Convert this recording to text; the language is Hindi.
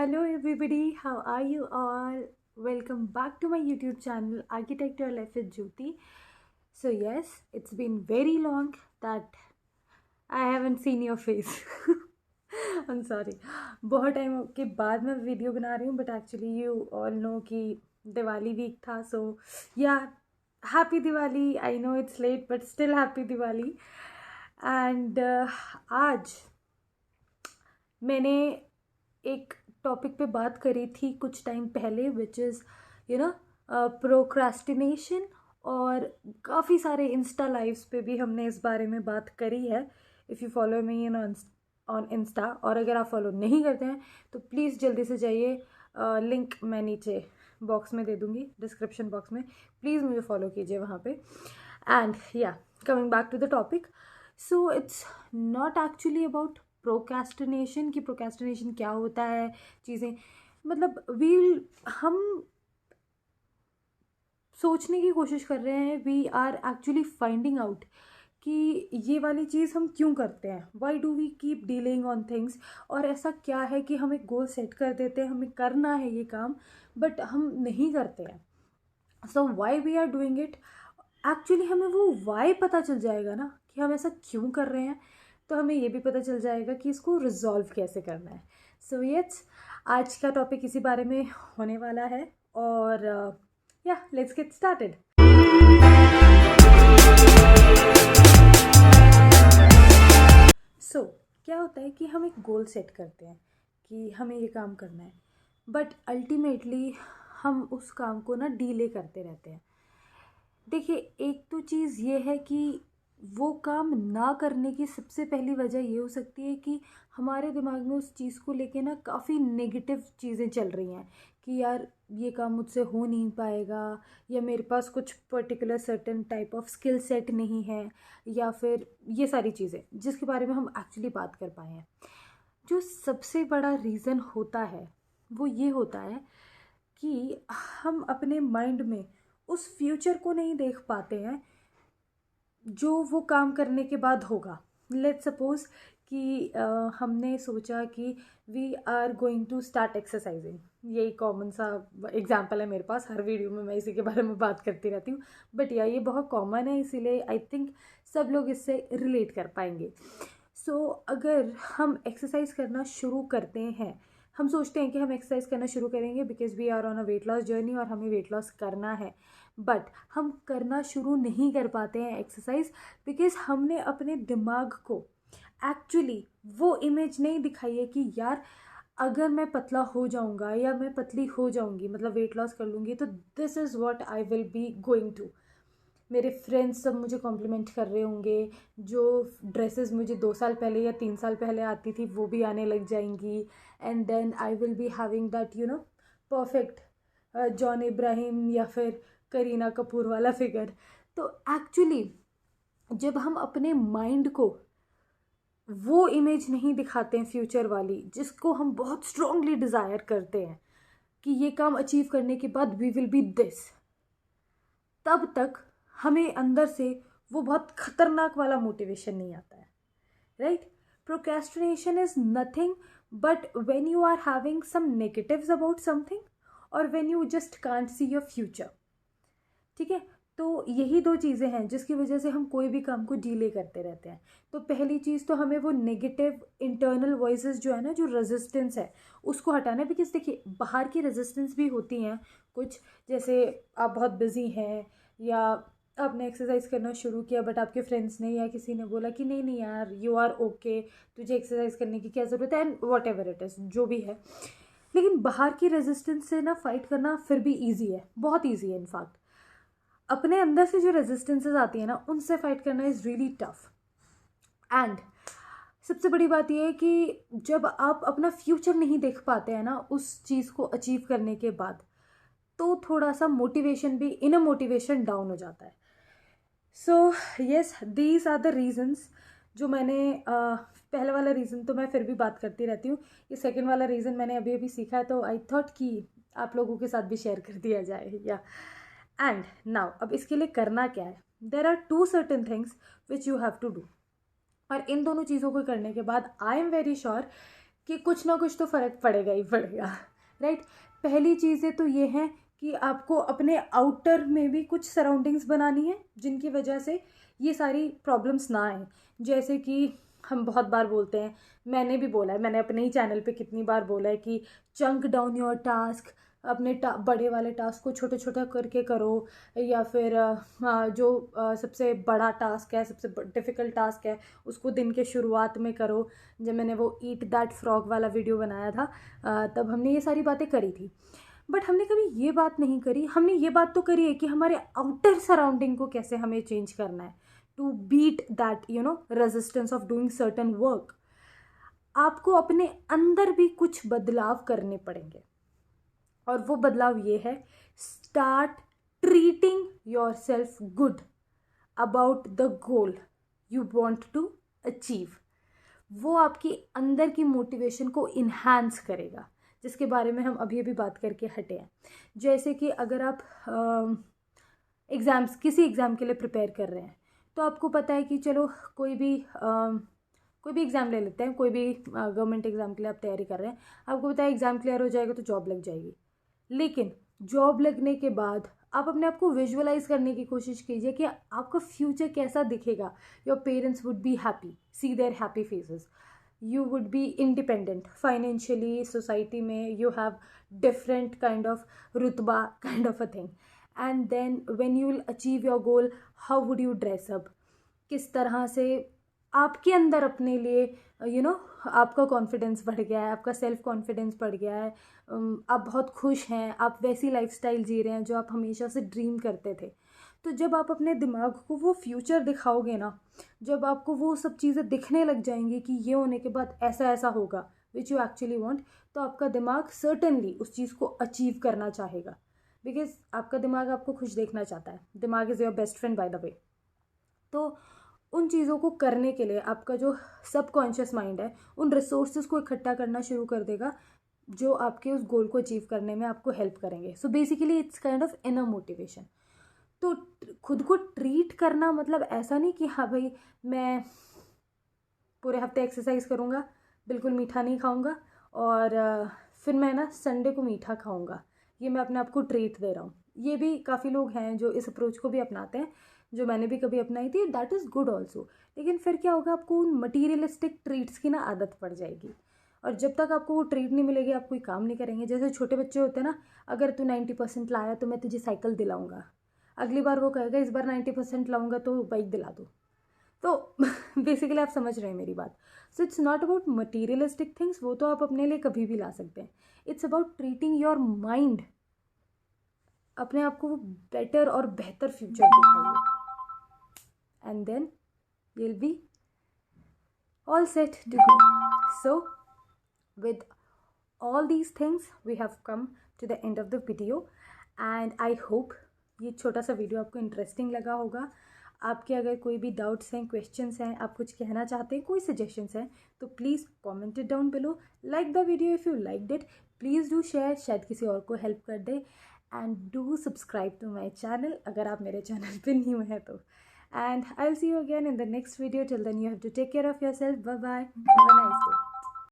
Hello, everybody. How are you all? Welcome back to my YouTube channel, Architect Your Life with Jyoti. So, yes, it's been very long that I haven't seen your face. I'm sorry. बहुत टाइम के बाद मैं वीडियो बना रही हूँ but actually you all know कि दिवाली वीक था so yeah happy Diwali. I know it's late but still happy Diwali. And आज मैंने एक टॉपिक पे बात करी थी कुछ टाइम पहले विच इज़ प्रोक्रास्टिनेशन. और काफ़ी सारे इंस्टा लाइव्स पे भी हमने इस बारे में बात करी है. If you follow me on Insta, और अगर आप फॉलो नहीं करते हैं तो प्लीज़ जल्दी से जाइए. लिंक मैं नीचे बॉक्स में दे दूँगी, डिस्क्रिप्शन बॉक्स में. प्लीज़ मुझे फॉलो कीजिए वहाँ पे. And yeah coming back to the topic, so it's not actually about procrastination. कि प्रोक्रेस्टिनेशन क्या होता है, चीज़ें मतलब हम सोचने की कोशिश कर रहे हैं. We are actually finding out कि ये वाली चीज़ हम क्यों करते हैं. Why do we keep dealing on things. और ऐसा क्या है कि हम एक गोल सेट कर देते हैं, हमें करना है ये काम बट हम नहीं करते हैं. So why we are doing it. Actually हमें वो वाई पता चल जाएगा ना कि हम ऐसा क्यों कर रहे हैं, तो हमें ये भी पता चल जाएगा कि इसको रिजॉल्व कैसे करना है. सो यस, आज का टॉपिक इसी बारे में होने वाला है. और या लेट्स गेट स्टार्टेड. सो क्या होता है कि हम एक गोल सेट करते हैं कि हमें ये काम करना है बट अल्टीमेटली हम उस काम को ना डीले करते रहते हैं. देखिए, एक तो चीज़ ये है कि वो काम ना करने की सबसे पहली वजह ये हो सकती है कि हमारे दिमाग में उस चीज़ को लेके ना काफ़ी नेगेटिव चीज़ें चल रही हैं कि यार ये काम मुझसे हो नहीं पाएगा, या मेरे पास कुछ particular certain type of skill set नहीं है, या फिर ये सारी चीज़ें जिसके बारे में हम एक्चुअली बात कर पाए हैं. जो सबसे बड़ा रीज़न होता है वो ये होता है कि हम अपने माइंड में उस फ्यूचर को नहीं देख पाते हैं जो वो काम करने के बाद होगा. लेट्स सपोज कि हमने सोचा कि we are going to start exercising. यही कॉमन सा एग्जांपल है मेरे पास. हर वीडियो में मैं इसी के बारे में बात करती रहती हूँ बट ये बहुत कॉमन है, इसीलिए आई थिंक सब लोग इससे रिलेट कर पाएंगे. सो अगर हम एक्सरसाइज करना शुरू करते हैं, हम सोचते हैं कि हम एक्सरसाइज करना शुरू करेंगे because we are on a weight loss journey और हमें वेट लॉस करना है. बट हम करना शुरू नहीं कर पाते हैं एक्सरसाइज बिकॉज हमने अपने दिमाग को एक्चुअली वो इमेज नहीं दिखाई है कि यार अगर मैं पतला हो जाऊंगा या मैं पतली हो जाऊंगी, मतलब वेट लॉस कर लूँगी, तो this is what I will be going to. मेरे फ्रेंड्स सब मुझे कॉम्प्लीमेंट कर रहे होंगे. जो ड्रेसेस मुझे 2 साल पहले या 3 साल पहले आती थी वो भी आने लग जाएंगी. And then I will be having that perfect John Abraham या फिर करीना कपूर वाला फिगर. तो एक्चुअली जब हम अपने माइंड को वो इमेज नहीं दिखाते हैं फ्यूचर वाली जिसको हम बहुत स्ट्रांगली डिज़ायर करते हैं कि ये काम अचीव करने के बाद वी विल बी दिस, तब तक हमें अंदर से वो बहुत खतरनाक वाला मोटिवेशन नहीं आता है. Right. Procrastination is nothing but when you are having some negatives about something और when you just can't see your future. ठीक है, तो यही दो चीज़ें हैं जिसकी वजह से हम कोई भी काम को डीले करते रहते हैं. तो पहली चीज़ तो हमें वो नेगेटिव इंटरनल वॉइसेस जो है ना, जो रेजिस्टेंस है, उसको हटाना है. बिकॉज देखिए, बाहर की रेजिस्टेंस भी होती हैं कुछ, जैसे आप बहुत बिजी हैं या आपने एक्सरसाइज करना शुरू किया बट आपके फ्रेंड्स ने या किसी ने बोला कि नहीं नहीं यार यू आर ओके, तुझे एक्सरसाइज करने की क्या ज़रूरत है, and what ever it is जो भी है. लेकिन बाहर की रेजिस्टेंस से ना फाइट करना फिर भी ईजी है, बहुत ईजी है. इनफैक्ट अपने अंदर से जो रेजिस्टेंसेस आती है ना, उनसे फाइट करना इज़ रियली टफ. एंड सबसे बड़ी बात यह है कि जब आप अपना फ्यूचर नहीं देख पाते हैं ना उस चीज़ को अचीव करने के बाद, तो थोड़ा सा मोटिवेशन भी, इनर मोटिवेशन डाउन हो जाता है. So yes, these are the reasons जो मैंने पहले वाला रीज़न तो मैं फिर भी बात करती रहती हूँ. ये सेकंड वाला रीज़न मैंने अभी अभी सीखा है, तो आई थॉट कि आप लोगों के साथ भी शेयर कर दिया जाए. या एंड नाउ अब इसके लिए करना क्या है. There are 2 certain things which you have to do. और इन दोनों चीज़ों को करने के बाद आई एम वेरी श्योर कि कुछ ना कुछ तो फ़र्क पड़ेगा ही पड़ेगा, राइट। पहली चीज़ें तो ये हैं कि आपको अपने आउटर में भी कुछ सराउंडिंग्स बनानी है जिनकी वजह से ये सारी प्रॉब्लम्स ना आए। जैसे कि हम बहुत बार बोलते हैं, मैंने भी बोला है, मैंने अपने ही चैनल पे कितनी बार बोला है कि चंक डाउन योर टास्क, अपने बड़े वाले टास्क को छोटा छोटा करके करो, या फिर जो सबसे बड़ा टास्क है, सबसे डिफ़िकल्ट टास्क है, उसको दिन के शुरुआत में करो। जब मैंने वो ईट दैट फ्रॉग वाला वीडियो बनाया था तब हमने ये सारी बातें करी थी। बट हमने कभी ये बात नहीं करी, हमने ये बात तो करी है कि हमारे आउटर सराउंडिंग को कैसे हमें चेंज करना है to beat that resistance of doing certain work. आपको अपने अंदर भी कुछ बदलाव करने पड़ेंगे, और वो बदलाव ये है, start treating yourself good about the goal you want to achieve. वो आपकी अंदर की मोटिवेशन को इन्हांस करेगा, जिसके बारे में हम अभी अभी बात करके हटे हैं। जैसे कि अगर आप किसी एग्ज़ाम के लिए प्रिपेयर कर रहे हैं, तो आपको पता है कि चलो कोई भी एग्ज़ाम ले लेते हैं, कोई भी गवर्नमेंट एग्ज़ाम के लिए आप तैयारी कर रहे हैं, आपको पता है एग्ज़ाम क्लियर हो जाएगा तो जॉब लग जाएगी। लेकिन जॉब लगने के बाद आप अपने आप को विजुअलाइज करने की कोशिश कीजिए कि आपका फ्यूचर कैसा दिखेगा। Your parents would be happy, see their happy faces, you would be independent financially, society में you have different kind of रुतबा kind of a thing. And then when you will achieve your goal, how would you dress up, किस तरह से आपके अंदर अपने लिए आपका कॉन्फिडेंस बढ़ गया है, आपका सेल्फ कॉन्फिडेंस बढ़ गया है, आप बहुत खुश हैं, आप वैसी लाइफस्टाइल जी रहे हैं जो आप हमेशा से ड्रीम करते थे। तो जब आप अपने दिमाग को वो फ्यूचर दिखाओगे ना, जब आपको वो सब चीज़ें दिखने लग जाएंगी कि ये होने के बाद ऐसा ऐसा होगा विच यू एक्चुअली वांट, तो आपका दिमाग सर्टनली उस चीज़ को अचीव करना चाहेगा, बिकॉज आपका दिमाग आपको खुश देखना चाहता है। दिमाग is your best friend by the way. तो उन चीज़ों को करने के लिए आपका जो सबकॉन्शियस माइंड है उन रिसोर्सेज को इकट्ठा करना शुरू कर देगा जो आपके उस गोल को अचीव करने में आपको हेल्प करेंगे। So basically it's kind of inner motivation. तो खुद को ट्रीट करना मतलब ऐसा नहीं कि हाँ भाई मैं पूरे हफ्ते एक्सरसाइज करूँगा, बिल्कुल मीठा नहीं खाऊँगा, और फिर मैं ना संडे को मीठा खाऊँगा, ये मैं अपने आप को ट्रीट दे रहा हूँ। ये भी काफ़ी लोग हैं जो इस अप्रोच को भी अपनाते हैं, जो मैंने भी कभी अपनाई थी, दैट इज़ गुड ऑल्सो। लेकिन फिर क्या होगा, आपको उन मटीरियलिस्टिक ट्रीट्स की ना आदत पड़ जाएगी, और जब तक आपको वो ट्रीट नहीं मिलेगी आप कोई काम नहीं करेंगे। जैसे छोटे बच्चे होते हैं ना, अगर तू 90% लाया तो मैं तुझे साइकिल दिलाऊंगा, अगली बार वो कहेगा इस बार 90% लाऊंगा तो बाइक दिला दो। तो बेसिकली आप समझ रहे हैं मेरी बात। सो it's not about materialistic things, वो तो आप अपने लिए कभी भी ला सकते हैं। It's about treating your mind, अपने आप को बेटर और बेहतर फ्यूचर दिखाइए, and then you'll be all set to go. So with all these things we have come to the end of the video, and I hope ये छोटा सा वीडियो आपको इंटरेस्टिंग लगा होगा। आपके अगर कोई भी डाउट्स हैं, क्वेश्चंस हैं, आप कुछ कहना चाहते हैं, कोई सजेशंस हैं, तो please comment it down below. Like the video if you liked it, please do share, शायद किसी और को हेल्प कर दे, and do subscribe to my channel अगर आप मेरे चैनल पे न्यू हैं तो। And I'll see you again in the next video. Till then, you have to take care of yourself. Bye bye. Have a nice day.